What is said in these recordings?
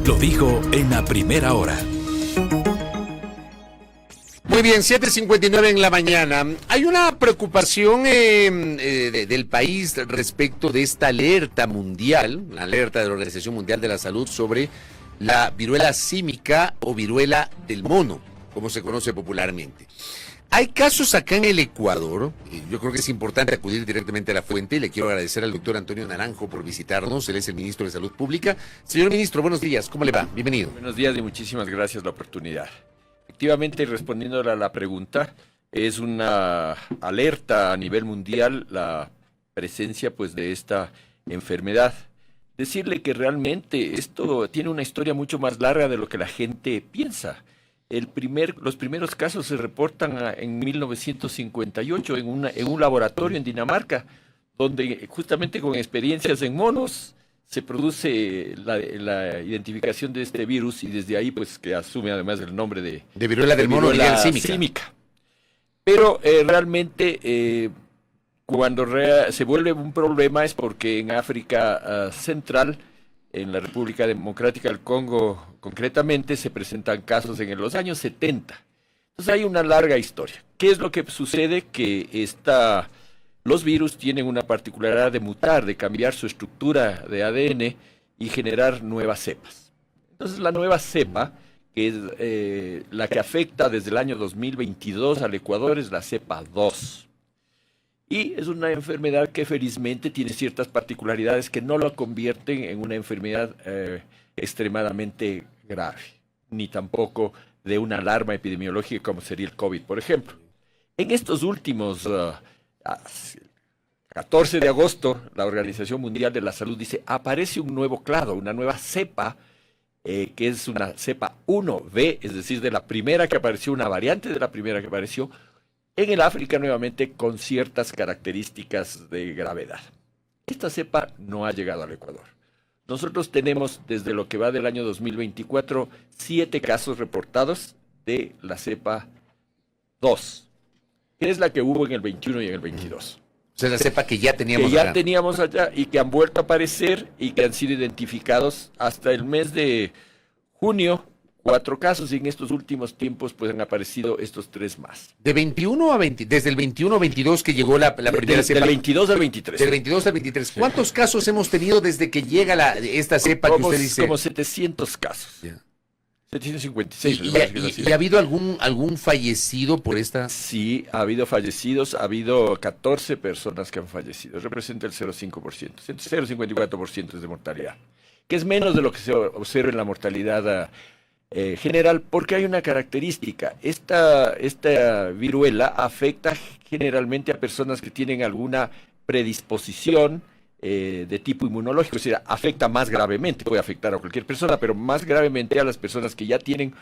lo dijo en la primera hora. Muy bien, 7:59 en la mañana. Hay una preocupación del país respecto de esta alerta mundial, la alerta de la Organización Mundial de la Salud sobre la viruela símica o viruela del mono, como se conoce popularmente. Hay casos acá en el Ecuador, y yo creo que es importante acudir directamente a la fuente, y le quiero agradecer al doctor Antonio Naranjo por visitarnos, él es el ministro de Salud Pública. Señor ministro, buenos días, ¿cómo le va? Bienvenido. Buenos días y muchísimas gracias por la oportunidad. Efectivamente, respondiendo a la pregunta, es una alerta a nivel mundial la presencia pues de esta enfermedad. Decirle que realmente esto tiene una historia mucho más larga de lo que la gente piensa. Los primeros casos se reportan en 1958 en un laboratorio en Dinamarca, donde justamente con experiencias en monos se produce la identificación de este virus, y desde ahí pues que asume además el nombre de viruela del mono, viruela símica. Pero realmente cuando se vuelve un problema es porque en África Central, en la República Democrática del Congo concretamente, se presentan casos en los años 70. Entonces hay una larga historia. ¿Qué es lo que sucede? Que los virus tienen una particularidad de mutar, de cambiar su estructura de ADN y generar nuevas cepas. Entonces la nueva cepa, que es la que afecta desde el año 2022 al Ecuador, es la cepa 2. Y es una enfermedad que felizmente tiene ciertas particularidades que no lo convierten en una enfermedad extremadamente grave, ni tampoco de una alarma epidemiológica como sería el COVID, por ejemplo. En estos últimos 14 de agosto, la Organización Mundial de la Salud dice, aparece un nuevo clado, una nueva cepa, que es una cepa 1B, es decir, de la primera que apareció, una variante de la primera que apareció, en el África nuevamente con ciertas características de gravedad. Esta cepa no ha llegado al Ecuador. Nosotros tenemos, desde lo que va del año 2024, 7 casos reportados de la cepa 2, que es la que hubo en el 21 y en el 22. O sea, la cepa que ya teníamos que ya acá. teníamos allá y que han vuelto a aparecer y que han sido identificados hasta el mes de junio. 4 casos, y en estos últimos tiempos pues han aparecido estos 3 más. De 21 a 20, desde el 21 a 22 que llegó la primera cepa. Del 22 al 23. Del 22 al 23. Sí. ¿Cuántos casos hemos tenido desde que llega esta cepa que usted dice? Como 700 casos. Yeah. 756. ¿Y ha habido algún fallecido por esta? Sí, ha habido fallecidos, ha habido 14 personas que han fallecido. Representa el 0,5%. 0,54% es de mortalidad, que es menos de lo que se observa en la mortalidad general, porque hay una característica. Esta viruela afecta generalmente a personas que tienen alguna predisposición de tipo inmunológico, es decir, afecta más gravemente, puede afectar a cualquier persona, pero más gravemente a las personas que ya tienen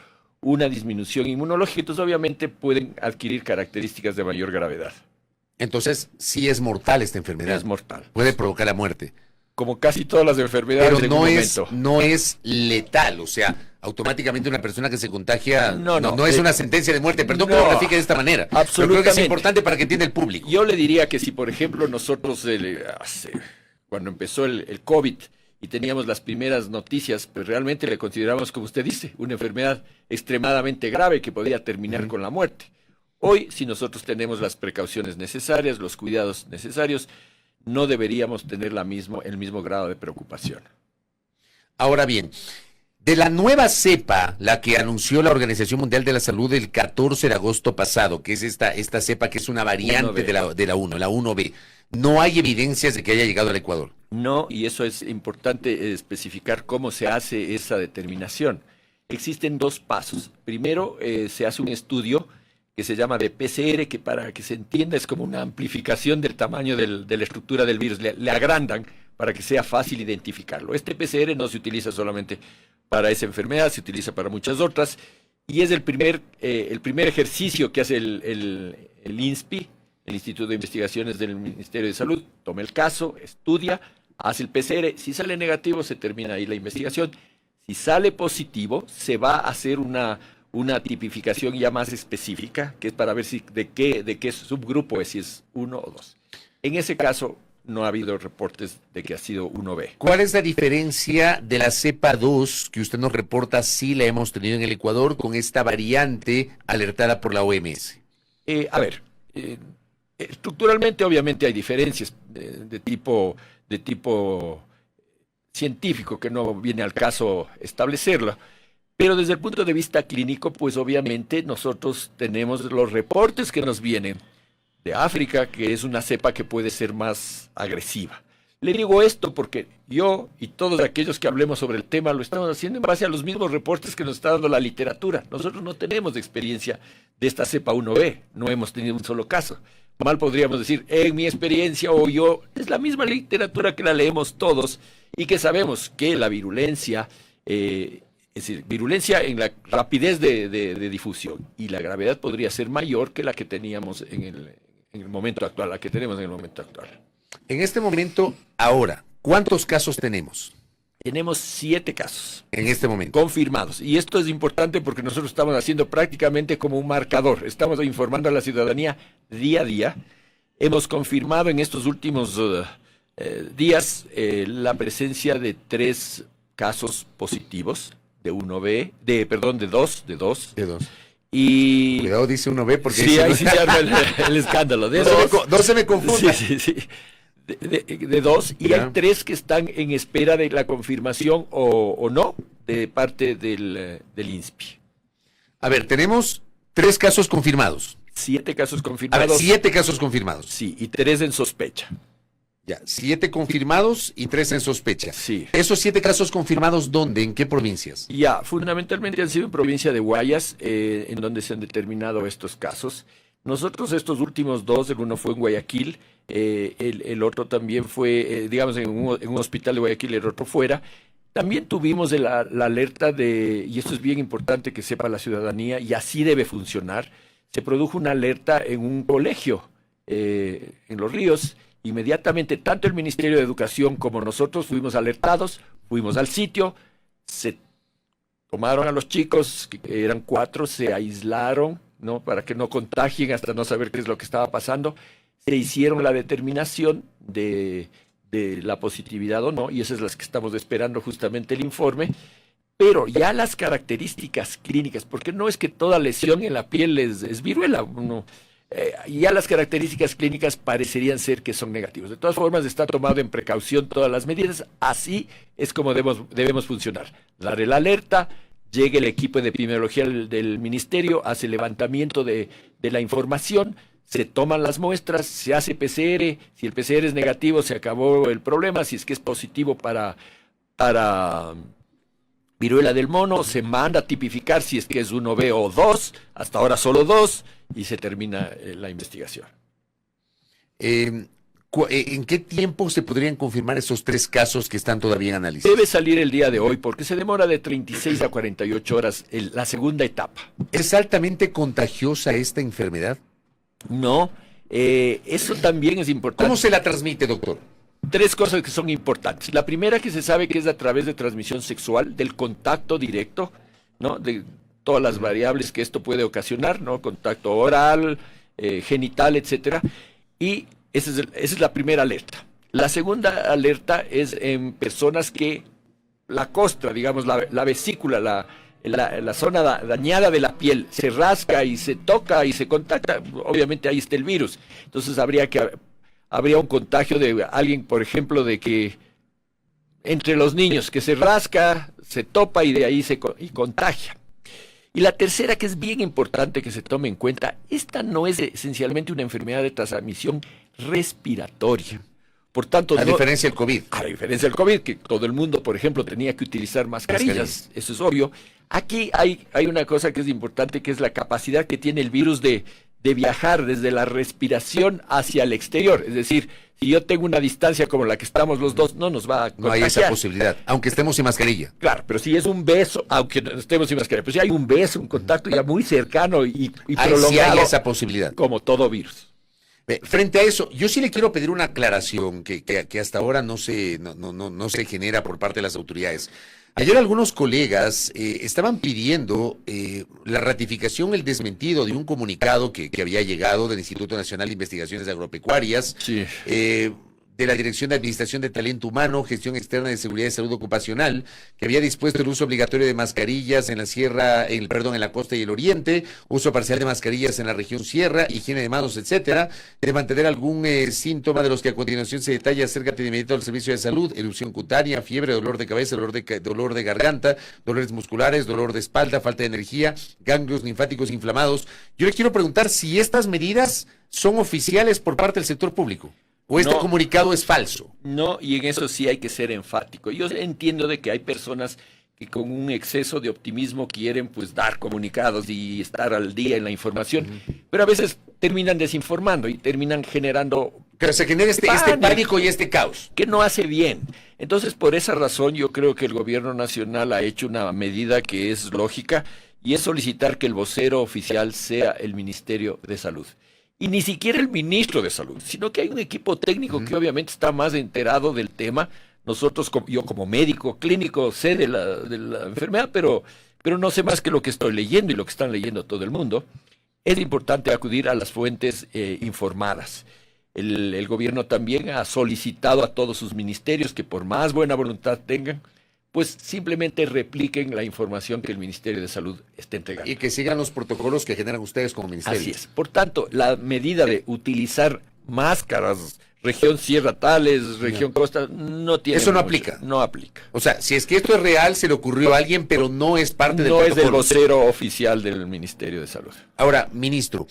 una disminución inmunológica, entonces obviamente pueden adquirir características de mayor gravedad. Entonces, sí es mortal esta enfermedad. Es mortal. Puede provocar la muerte. Como casi todas las enfermedades. Pero no es letal, o sea, automáticamente una persona que se contagia no es una sentencia de muerte. Perdón que lo grafique de esta manera. Absolutamente. Pero creo que es importante para que entienda el público. Yo le diría que si, por ejemplo, nosotros cuando empezó el COVID y teníamos las primeras noticias, pues realmente le consideramos, como usted dice, una enfermedad extremadamente grave que podía terminar con la muerte. Hoy, si nosotros tenemos las precauciones necesarias, los cuidados necesarios, no deberíamos tener el mismo grado de preocupación. Ahora bien, de la nueva cepa, la que anunció la Organización Mundial de la Salud el 14 de agosto pasado, que es esta cepa que es una variante de la 1, la 1B, no hay evidencias de que haya llegado al Ecuador. No, y eso es importante especificar cómo se hace esa determinación. Existen 2 pasos. Primero, se hace un estudio que se llama de PCR, que para que se entienda es como una amplificación del tamaño de la estructura del virus, le agrandan para que sea fácil identificarlo. Este PCR no se utiliza solamente para esa enfermedad, se utiliza para muchas otras, y es el primer ejercicio que hace el INSPI, el Instituto de Investigaciones del Ministerio de Salud. Toma el caso, estudia, hace el PCR, si sale negativo se termina ahí la investigación, si sale positivo se va a hacer una tipificación ya más específica, que es para ver de qué subgrupo es, si es 1 o 2. En ese caso, no ha habido reportes de que ha sido 1B. ¿Cuál es la diferencia de la cepa 2 que usted nos reporta sí la hemos tenido en el Ecuador con esta variante alertada por la OMS? Estructuralmente obviamente hay diferencias de tipo científico que no viene al caso establecerlo, pero desde el punto de vista clínico, pues obviamente nosotros tenemos los reportes que nos vienen de África, que es una cepa que puede ser más agresiva. Le digo esto porque yo y todos aquellos que hablemos sobre el tema lo estamos haciendo en base a los mismos reportes que nos está dando la literatura. Nosotros no tenemos experiencia de esta cepa 1B, no hemos tenido un solo caso. Mal podríamos decir, en mi experiencia o yo, es la misma literatura que la leemos todos y que sabemos que la virulencia, es decir, virulencia en la rapidez de difusión y la gravedad podría ser mayor que la que teníamos en el momento actual, la que tenemos en el momento actual. En este momento, ahora, ¿cuántos casos tenemos? Tenemos 7 casos. En este momento. Confirmados. Y esto es importante porque nosotros estamos haciendo prácticamente como un marcador. Estamos informando a la ciudadanía día a día. Hemos confirmado en estos últimos días la presencia de 3 casos positivos, de 1B, de 2. De 2. Y... Cuidado, dice 1B porque... Sí, ahí sí se arma el escándalo. De no se me confunda. Sí. De 2, y hay 3 que están en espera de la confirmación o no de parte del INSPI. A ver, tenemos 3 casos confirmados. 7 casos A ver, confirmados. 7 casos confirmados. Sí, y 3 en sospecha. Ya, 7 confirmados y 3 en sospecha. Sí. ¿Esos 7 casos confirmados dónde? ¿En qué provincias? Ya, fundamentalmente han sido en provincia de Guayas, en donde se han determinado estos casos. Nosotros estos últimos 2, el uno fue en Guayaquil, el otro también fue, digamos, en un hospital de Guayaquil, el otro fuera. También tuvimos la alerta y esto es bien importante que sepa la ciudadanía, y así debe funcionar, se produjo una alerta en un colegio en Los Ríos. Inmediatamente, tanto el Ministerio de Educación como nosotros fuimos alertados, fuimos al sitio, se tomaron a los chicos, que eran 4, se aislaron, ¿no?, para que no contagien hasta no saber qué es lo que estaba pasando. Se hicieron la determinación de la positividad o no, y esas es las que estamos esperando justamente el informe, pero ya las características clínicas, porque no es que toda lesión en la piel es viruela, ya las características clínicas parecerían ser que son negativas. De todas formas, está tomado en precaución todas las medidas, así es como debemos funcionar. Dar el alerta, llega el equipo de epidemiología del ministerio, hace levantamiento de la información, se toman las muestras, se hace PCR, si el PCR es negativo se acabó el problema, si es que es positivo para viruela del mono, se manda a tipificar si es que es 1B o 2, hasta ahora solo 2, y se termina la investigación. ¿En qué tiempo se podrían confirmar esos 3 casos que están todavía en análisis? Debe salir el día de hoy, porque se demora de 36 a 48 horas la segunda etapa. ¿Es altamente contagiosa esta enfermedad? No, eso también es importante. ¿Cómo se la transmite, doctor? 3 cosas que son importantes. La primera, que se sabe que es a través de transmisión sexual, del contacto directo, ¿no?, de todas las variables que esto puede ocasionar, ¿no?, contacto oral, genital, etcétera. Y esa es la primera alerta. La segunda alerta es en personas que la costra, digamos, la vesícula, la zona dañada de la piel, se rasca y se toca y se contacta, obviamente ahí está el virus. Entonces habría un contagio de alguien, por ejemplo, de que entre los niños, que se rasca, se topa y de ahí y contagia. Y la tercera, que es bien importante que se tome en cuenta, esta no es esencialmente una enfermedad de transmisión respiratoria. Por tanto, A diferencia del COVID. A diferencia del COVID, que todo el mundo, por ejemplo, tenía que utilizar mascarillas, eso es obvio. Aquí hay una cosa que es importante, que es la capacidad que tiene el virus de viajar desde la respiración hacia el exterior. Es decir, si yo tengo una distancia como la que estamos los dos, no nos va a contagiar. No hay esa posibilidad, aunque estemos sin mascarilla. Claro, pero si es un beso, aunque no estemos sin mascarilla, pero si hay un beso, un contacto ya muy cercano y prolongado. Sí hay esa posibilidad. Como todo virus. Frente a eso, yo sí le quiero pedir una aclaración que hasta ahora no se genera por parte de las autoridades. Ayer algunos colegas estaban pidiendo la ratificación, el desmentido de un comunicado que había llegado del Instituto Nacional de Investigaciones Agropecuarias, Sí. de la Dirección de Administración de Talento Humano, Gestión Externa de Seguridad y Salud Ocupacional, que había dispuesto el uso obligatorio de mascarillas en la sierra, en la costa y el oriente, uso parcial de mascarillas en la región sierra, higiene de manos, etcétera, de mantener algún síntoma de los que a continuación se detalla, acércate de inmediato al servicio de salud, erupción cutánea, fiebre, dolor de cabeza, dolor de garganta, dolores musculares, dolor de espalda, falta de energía, ganglios linfáticos inflamados. Yo le quiero preguntar si estas medidas son oficiales por parte del sector público. ¿O este comunicado es falso? No, y en eso sí hay que ser enfático. Yo entiendo de que hay personas que con un exceso de optimismo quieren pues dar comunicados y estar al día en la información, pero a veces terminan desinformando y terminan generando... Que se genera este pánico y este caos. Que no hace bien. Entonces, por esa razón, yo creo que el gobierno nacional ha hecho una medida que es lógica y es solicitar que el vocero oficial sea el Ministerio de Salud. Y ni siquiera el ministro de Salud, sino que hay un equipo técnico que obviamente está más enterado del tema. Nosotros, yo como médico clínico sé de la enfermedad, pero no sé más que lo que estoy leyendo y lo que están leyendo todo el mundo. Es importante acudir a las fuentes informadas. El gobierno también ha solicitado a todos sus ministerios que por más buena voluntad tengan, pues simplemente repliquen la información que el Ministerio de Salud está entregando. Y que sigan los protocolos que generan ustedes como ministerio. Así es. Por tanto, la medida de utilizar máscaras, región sierra tales, región costa, no tiene... Eso no aplica. No aplica. O sea, si es que esto es real, se le ocurrió a alguien, pero no es parte del protocolo. protocolo. No es del vocero oficial del Ministerio de Salud. Ahora, ministro,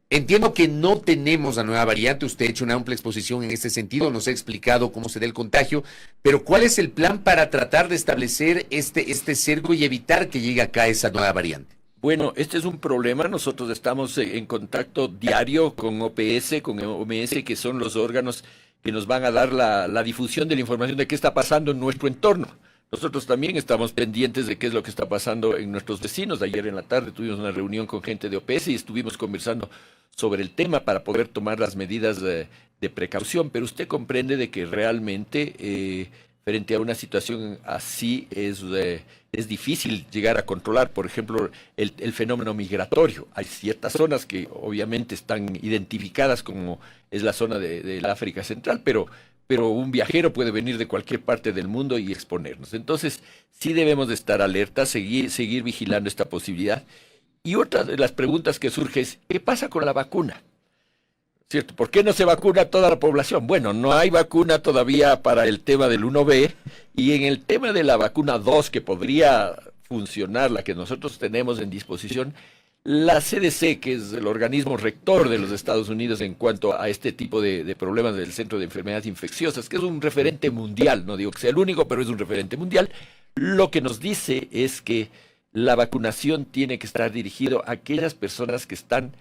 entiendo que no tenemos la nueva variante, usted ha hecho una amplia exposición en este sentido, nos ha explicado cómo se da el contagio, pero ¿cuál es el plan para tratar de establecer este cerco y evitar que llegue acá esa nueva variante? Bueno, este es un problema. Nosotros estamos en contacto diario con OPS, con OMS, que son los órganos que nos van a dar la difusión de la información de qué está pasando en nuestro entorno. Nosotros también estamos pendientes de qué es lo que está pasando en nuestros vecinos. Ayer en la tarde tuvimos una reunión con gente de OPS y estuvimos conversando sobre el tema para poder tomar las medidas de precaución. Pero usted comprende de que realmente frente a una situación así es difícil llegar a controlar. Por ejemplo, el fenómeno migratorio. Hay ciertas zonas que obviamente están identificadas como es la zona de la África Central, pero un viajero puede venir de cualquier parte del mundo y exponernos. Entonces, sí debemos de estar alertas, seguir vigilando esta posibilidad. Y otra de las preguntas que surge es, ¿qué pasa con la vacuna? ¿Cierto? ¿Por qué no se vacuna toda la población? Bueno, no hay vacuna todavía para el tema del 1B, y en el tema de la vacuna 2, que podría funcionar, la que nosotros tenemos en disposición, la CDC, que es el organismo rector de los Estados Unidos en cuanto a este tipo de problemas del Centro de Enfermedades Infecciosas, que es un referente mundial, no digo que sea el único, pero es un referente mundial, lo que nos dice es que la vacunación tiene que estar dirigido a aquellas personas que están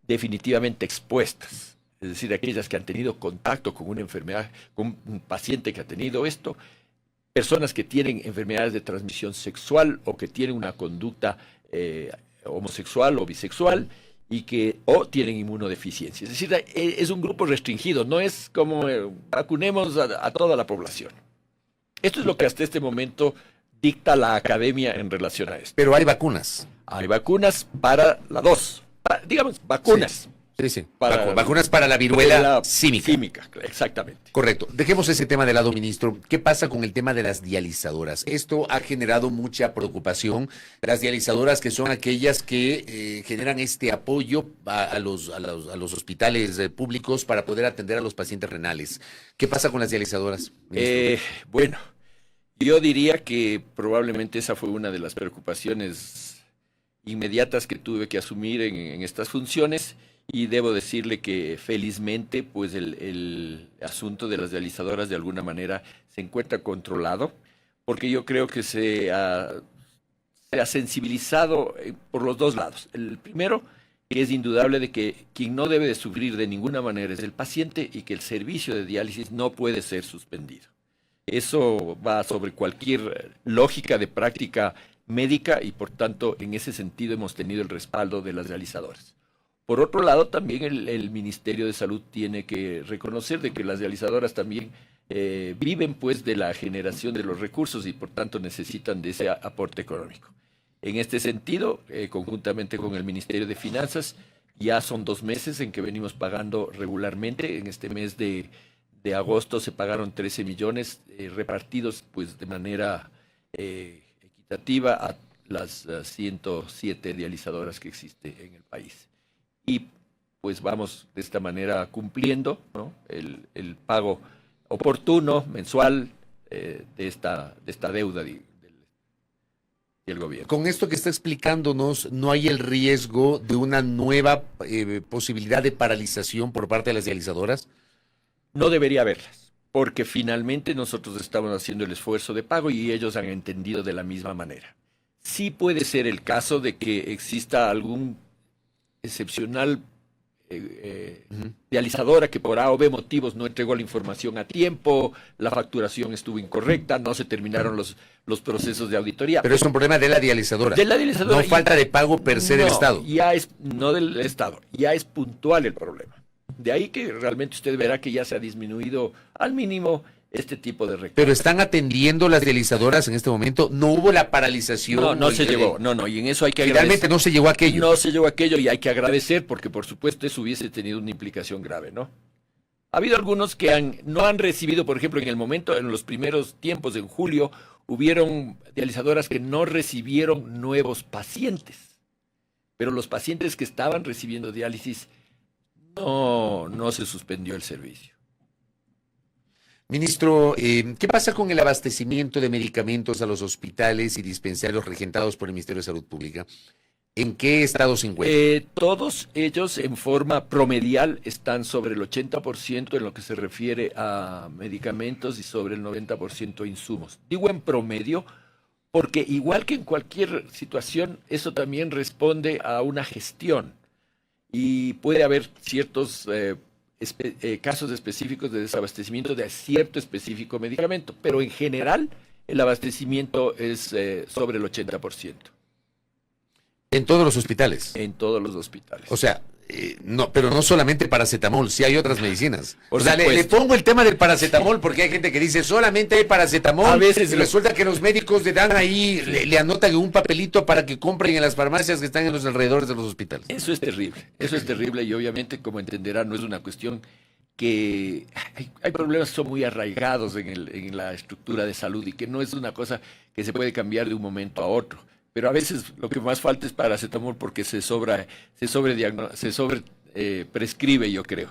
definitivamente expuestas, es decir, aquellas que han tenido contacto con una enfermedad, con un paciente que ha tenido esto, personas que tienen enfermedades de transmisión sexual o que tienen una conducta homosexual o bisexual y que o tienen inmunodeficiencia. Es decir, es un grupo restringido, no es como vacunemos a toda la población. Esto es lo que hasta este momento dicta la academia en relación a esto. Pero hay vacunas. Hay vacunas para la 2, digamos, vacunas. Sí. Vacunas para la viruela símica. Símica, exactamente. Correcto. Dejemos ese tema de lado, ministro. ¿Qué pasa con el tema de las dializadoras? Esto ha generado mucha preocupación. Las dializadoras, que son aquellas que generan este apoyo a los hospitales públicos para poder atender a los pacientes renales. ¿Qué pasa con las dializadoras, ministro? Bueno, yo diría que probablemente esa fue una de las preocupaciones inmediatas que tuve que asumir en estas funciones. Y debo decirle que felizmente pues el asunto de las dializadoras de alguna manera se encuentra controlado, porque yo creo que se ha sensibilizado por los dos lados. El primero, que es indudable de que quien no debe de sufrir de ninguna manera es el paciente y que el servicio de diálisis no puede ser suspendido. Eso va sobre cualquier lógica de práctica médica y por tanto en ese sentido hemos tenido el respaldo de las dializadoras. Por otro lado, también el Ministerio de Salud tiene que reconocer de que las dializadoras también viven pues de la generación de los recursos y por tanto necesitan de ese aporte económico. En este sentido, conjuntamente con el Ministerio de Finanzas, ya son 2 meses en que venimos pagando regularmente. En este mes de de agosto se pagaron 13 millones repartidos pues de manera equitativa a las 107 dializadoras que existe en el país. Y pues vamos de esta manera cumpliendo, ¿no?, el pago oportuno, mensual, de esta deuda del gobierno. Con esto que está explicándonos, ¿no hay el riesgo de una nueva posibilidad de paralización por parte de las dializadoras? No debería haberlas, porque finalmente nosotros estamos haciendo el esfuerzo de pago y ellos han entendido de la misma manera. Sí puede ser el caso de que exista algún excepcional dializadora que por A o B motivos no entregó la información a tiempo, la facturación estuvo incorrecta, no se terminaron los procesos de auditoría. Pero es un problema de la dializadora. De la dializadora. No falta de pago per se del Estado. No del Estado, ya es puntual el problema. De ahí que realmente usted verá que ya se ha disminuido al mínimo este tipo de reclamos. Pero están atendiendo las dializadoras en este momento. No hubo la paralización. No se llegó. No, y en eso hay que agradecer. Finalmente no se llegó a aquello. No se llegó a aquello y hay que agradecer porque por supuesto eso hubiese tenido una implicación grave, ¿no? Ha habido algunos que no han recibido, por ejemplo, en los primeros tiempos, en julio, hubieron dializadoras que no recibieron nuevos pacientes. Pero los pacientes que estaban recibiendo diálisis, no se suspendió el servicio. Ministro, ¿qué pasa con el abastecimiento de medicamentos a los hospitales y dispensarios regentados por el Ministerio de Salud Pública? ¿En qué estado se encuentran? Todos ellos en forma promedial están sobre el 80% en lo que se refiere a medicamentos y sobre el 90% a insumos. Digo en promedio porque igual que en cualquier situación, eso también responde a una gestión y puede haber ciertos casos específicos de desabastecimiento de cierto específico medicamento, pero en general el abastecimiento es sobre el 80%. ¿En todos los hospitales? En todos los hospitales. O sea, no, pero no solamente paracetamol, sí hay otras medicinas. Por o sea, le pongo el tema del paracetamol porque hay gente que dice solamente hay paracetamol. A veces y resulta que los médicos le dan ahí, le anotan un papelito para que compren en las farmacias que están en los alrededores de los hospitales. Eso es terrible y obviamente, como entenderán, no es una cuestión que hay problemas que son muy arraigados en la estructura de salud y que no es una cosa que se puede cambiar de un momento a otro. Pero a veces lo que más falta es paracetamol porque se prescribe, yo creo.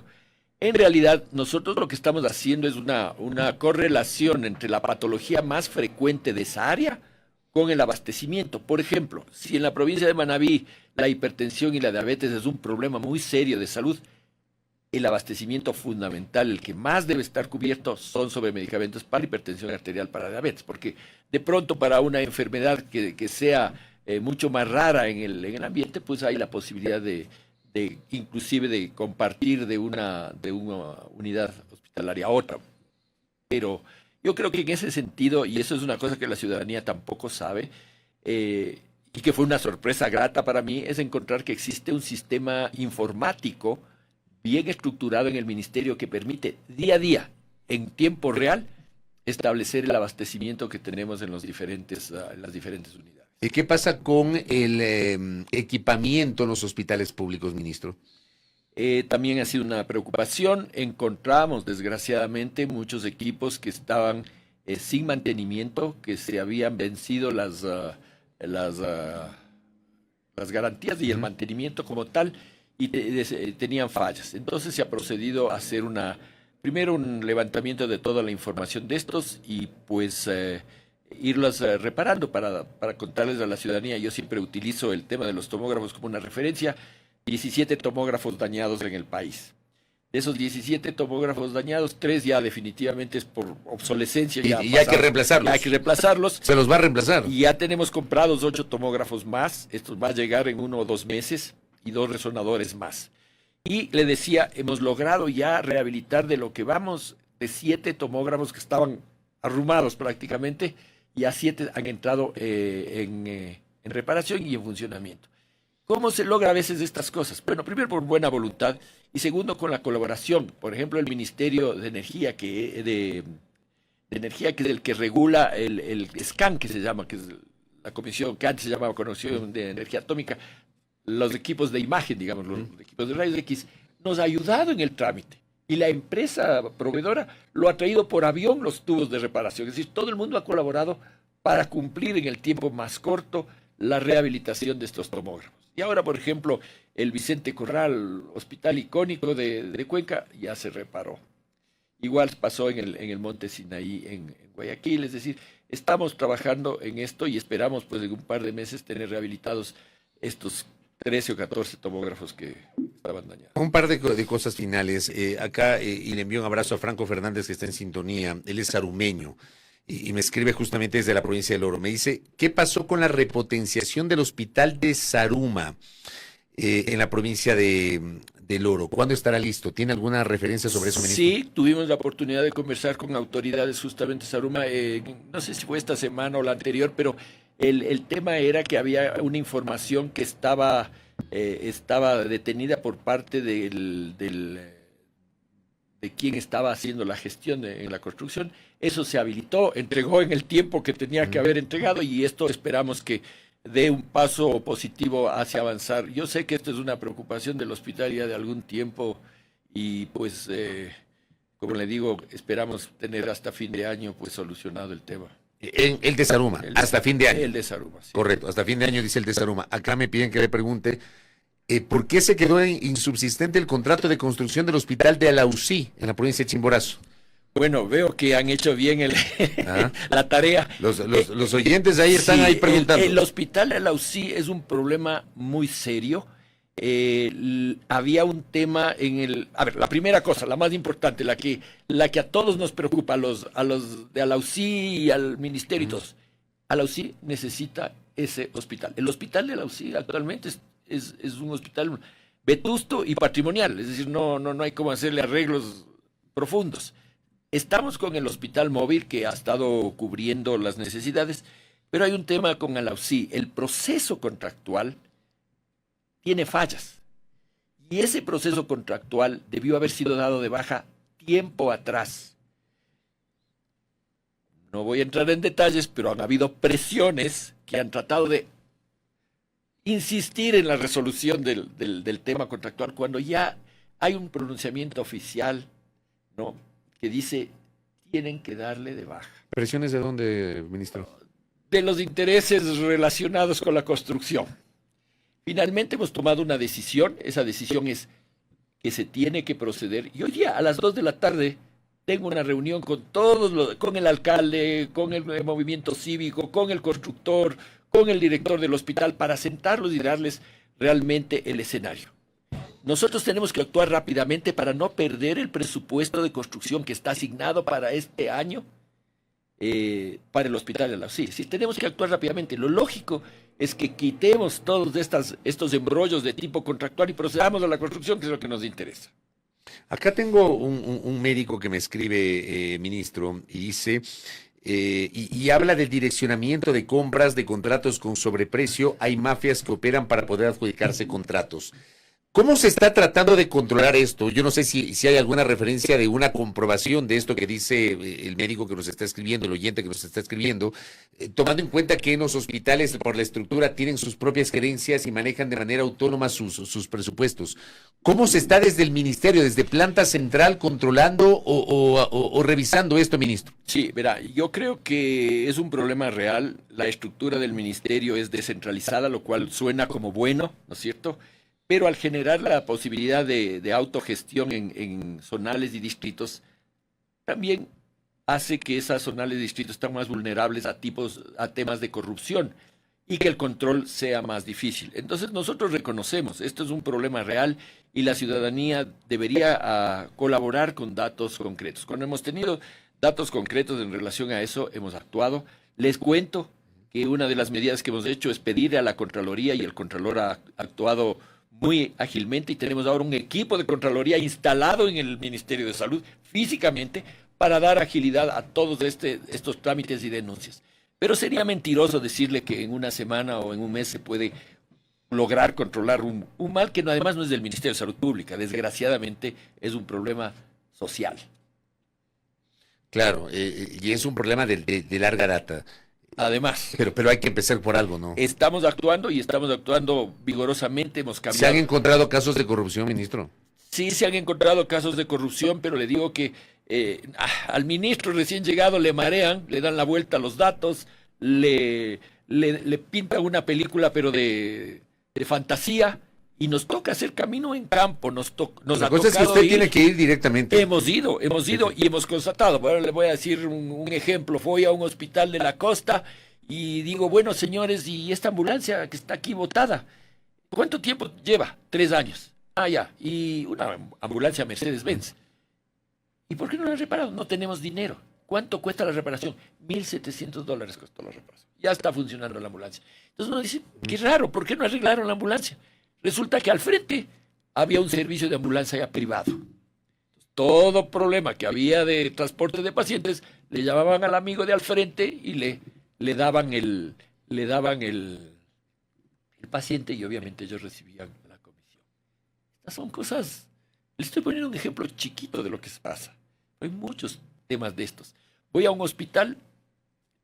En realidad, nosotros lo que estamos haciendo es una correlación entre la patología más frecuente de esa área con el abastecimiento. Por ejemplo, si en la provincia de Manabí la hipertensión y la diabetes es un problema muy serio de salud, el abastecimiento fundamental, el que más debe estar cubierto, son sobre medicamentos para hipertensión arterial, para diabetes, porque de pronto para una enfermedad que sea mucho más rara en el ambiente, pues hay la posibilidad de inclusive de compartir de una unidad hospitalaria a otra. Pero yo creo que en ese sentido, y eso es una cosa que la ciudadanía tampoco sabe, y que fue una sorpresa grata para mí, es encontrar que existe un sistema informático bien estructurado en el ministerio que permite día a día, en tiempo real, establecer el abastecimiento que tenemos en las diferentes unidades. ¿Y qué pasa con el equipamiento en los hospitales públicos, ministro? También ha sido una preocupación. Encontramos, desgraciadamente, muchos equipos que estaban sin mantenimiento, que se habían vencido las garantías y el mantenimiento como tal, y tenían fallas. Entonces se ha procedido a hacer primero un levantamiento de toda la información de estos y pues irlos reparando para contarles a la ciudadanía. Yo siempre utilizo el tema de los tomógrafos como una referencia. 17 tomógrafos dañados en el país. De esos 17 tomógrafos dañados, 3 ya definitivamente es por obsolescencia. Y hay que reemplazarlos. Ya hay que reemplazarlos. Se los va a reemplazar. Y ya tenemos comprados 8 tomógrafos más. Estos van a llegar en 1 o 2 meses y 2 resonadores más. Y le decía, hemos logrado ya rehabilitar de lo que vamos de 7 tomógrafos que estaban arrumados prácticamente, y a 7 han entrado en reparación y en funcionamiento. ¿Cómo se logra a veces estas cosas? Bueno, primero por buena voluntad y segundo con la colaboración. Por ejemplo, el Ministerio de Energía, de Energía, que es el que regula el SCAN, que se llama, que es la comisión que antes se llamaba Comisión de Energía Atómica, los equipos de imagen, digamos, los equipos de rayos X, nos ha ayudado en el trámite. Y la empresa proveedora lo ha traído por avión los tubos de reparación. Es decir, todo el mundo ha colaborado para cumplir en el tiempo más corto la rehabilitación de estos tomógrafos. Y ahora, por ejemplo, el Vicente Corral, hospital icónico de Cuenca, ya se reparó. Igual pasó en el Monte Sinaí, en Guayaquil. Es decir, estamos trabajando en esto y esperamos pues en un par de meses tener rehabilitados estos 13 o 14 tomógrafos que estaban dañados. Un par de cosas finales. Acá, y le envío un abrazo a Franco Fernández, que está en sintonía. Él es sarumeño y me escribe justamente desde la provincia del Oro. Me dice, ¿qué pasó con la repotenciación del hospital de Saruma en la provincia del Oro? ¿Cuándo estará listo? ¿Tiene alguna referencia sobre eso, ministro? Sí, tuvimos la oportunidad de conversar con autoridades justamente de Saruma, no sé si fue esta semana o la anterior, pero el tema era que había una información que estaba detenida por parte de quien estaba haciendo la gestión en la construcción. Eso se habilitó, entregó en el tiempo que tenía que haber entregado y esto esperamos que dé un paso positivo hacia avanzar. Yo sé que esto es una preocupación del hospital ya de algún tiempo y pues, como le digo, esperamos tener hasta fin de año pues solucionado el tema. El de Saruma, hasta fin de año. El de Saruma, sí. Correcto, hasta fin de año dice el de Saruma. Acá me piden que le pregunte, ¿por qué se quedó insubsistente el contrato de construcción del hospital de Alausí, en la provincia de Chimborazo? Bueno, veo que han hecho bien la tarea. Los oyentes ahí están ahí preguntando. El hospital de Alausí es un problema muy serio. Había un tema a ver, la primera cosa, la más importante, la que a todos nos preocupa, a los de Alausí y al ministerio y todos. Alausí necesita ese hospital. El hospital de Alausí actualmente es un hospital vetusto y patrimonial, es decir, no hay cómo hacerle arreglos profundos. Estamos con el hospital móvil que ha estado cubriendo las necesidades, pero hay un tema con Alausí. El proceso contractual tiene fallas. Y ese proceso contractual debió haber sido dado de baja tiempo atrás. No voy a entrar en detalles, pero han habido presiones que han tratado de insistir en la resolución del tema contractual cuando ya hay un pronunciamiento oficial, ¿no?, que dice tienen que darle de baja. ¿Presiones de dónde, ministro? De los intereses relacionados con la construcción. Finalmente hemos tomado una decisión, esa decisión es que se tiene que proceder, y hoy día a las 2 de la tarde tengo una reunión con con el alcalde, con el movimiento cívico, con el constructor, con el director del hospital, para sentarlos y darles realmente el escenario. Nosotros tenemos que actuar rápidamente para no perder el presupuesto de construcción que está asignado para este año para el hospital de Alausí. Sí, tenemos que actuar rápidamente. Lo lógico es que quitemos todos estos embrollos de tipo contractual y procedamos a la construcción, que es lo que nos interesa. Acá tengo un médico que me escribe, ministro, y dice, y habla del direccionamiento de compras de contratos con sobreprecio. Hay mafias que operan para poder adjudicarse contratos. ¿Cómo se está tratando de controlar esto? Yo no sé si hay alguna referencia de una comprobación de esto que dice el médico que nos está escribiendo, el oyente que nos está escribiendo, tomando en cuenta que en los hospitales, por la estructura, tienen sus propias gerencias y manejan de manera autónoma sus presupuestos. ¿Cómo se está desde el ministerio, desde planta central, controlando o revisando esto, ministro? Sí, verá, yo creo que es un problema real. La estructura del ministerio es descentralizada, lo cual suena como bueno, ¿no es cierto?, pero al generar la posibilidad de autogestión en zonales y distritos, también hace que esas zonales y distritos estén más vulnerables a temas de corrupción y que el control sea más difícil. Entonces nosotros reconocemos, esto es un problema real y la ciudadanía debería colaborar con datos concretos. Cuando hemos tenido datos concretos en relación a eso, hemos actuado. Les cuento que una de las medidas que hemos hecho es pedirle a la Contraloría, y el Contralor ha actuado muy ágilmente, y tenemos ahora un equipo de Contraloría instalado en el Ministerio de Salud físicamente para dar agilidad a todos estos trámites y denuncias. Pero sería mentiroso decirle que en una semana o en un mes se puede lograr controlar un mal que además no es del Ministerio de Salud Pública, desgraciadamente es un problema social. Claro, y es un problema de larga data. Además. Pero hay que empezar por algo, ¿no? Estamos actuando y estamos actuando vigorosamente, hemos cambiado. ¿Se han encontrado casos de corrupción, ministro? Sí, se han encontrado casos de corrupción, pero le digo que al ministro recién llegado le marean, le dan la vuelta a los datos, le pintan una película, pero de fantasía, y nos toca hacer camino en campo. Nos La ha cosa es que tocado usted ir. tiene que ir directamente. Hemos ido y hemos constatado. Bueno, le voy a decir un ejemplo. Fui a un hospital de la costa y digo, bueno, señores, ¿y esta ambulancia que está aquí botada? ¿Cuánto tiempo lleva? 3 años. Ah, ya. Y una ambulancia Mercedes-Benz. ¿Y por qué no la han reparado? No tenemos dinero. ¿Cuánto cuesta la reparación? $1,700 costó la reparación. Ya está funcionando la ambulancia. Entonces uno dice, qué raro, ¿por qué no arreglaron la ambulancia? Resulta que al frente había un servicio de ambulancia ya privado. Todo problema que había de transporte de pacientes, le llamaban al amigo de al frente y le daban el paciente, y obviamente ellos recibían la comisión. Estas son cosas. Les estoy poniendo un ejemplo chiquito de lo que pasa. Hay muchos temas de estos. Voy a un hospital,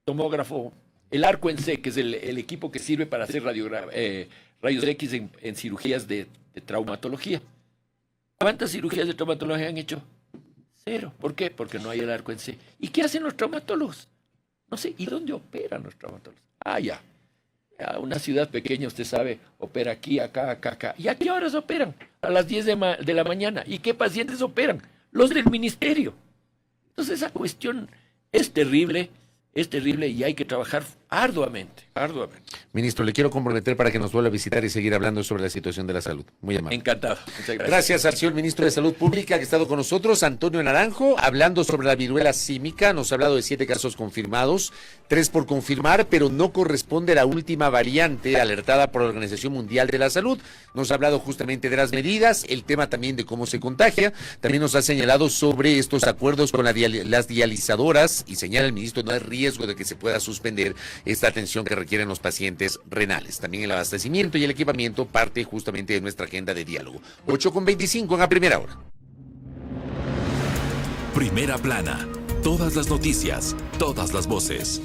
tomógrafo, el Arco en C, que es el equipo que sirve para hacer rayos X en cirugías de traumatología. ¿Cuántas cirugías de traumatología han hecho? 0. ¿Por qué? Porque no hay el Arco en C. ¿Y qué hacen los traumatólogos? No sé. ¿Y dónde operan los traumatólogos? Ah, ya. Una ciudad pequeña, usted sabe, opera aquí, acá, acá, acá. ¿Y a qué horas operan? A las 10 de la mañana. ¿Y qué pacientes operan? Los del ministerio. Entonces esa cuestión es terrible y hay que trabajar arduamente. Ministro, le quiero comprometer para que nos vuelva a visitar y seguir hablando sobre la situación de la salud. Muy amable. Encantado. Muchas gracias. Gracias al señor ministro de Salud Pública que ha estado con nosotros, Antonio Naranjo, hablando sobre la viruela símica. Nos ha hablado de 7 casos confirmados, 3 por confirmar, pero no corresponde a la última variante alertada por la Organización Mundial de la Salud. Nos ha hablado justamente de las medidas, el tema también de cómo se contagia. También nos ha señalado sobre estos acuerdos con las dializadoras y señala el ministro no hay riesgo de que se pueda suspender esta atención que requieren los pacientes renales. También el abastecimiento y el equipamiento parte justamente de nuestra agenda de diálogo. 8:25 en la primera hora. Primera plana. Todas las noticias, todas las voces.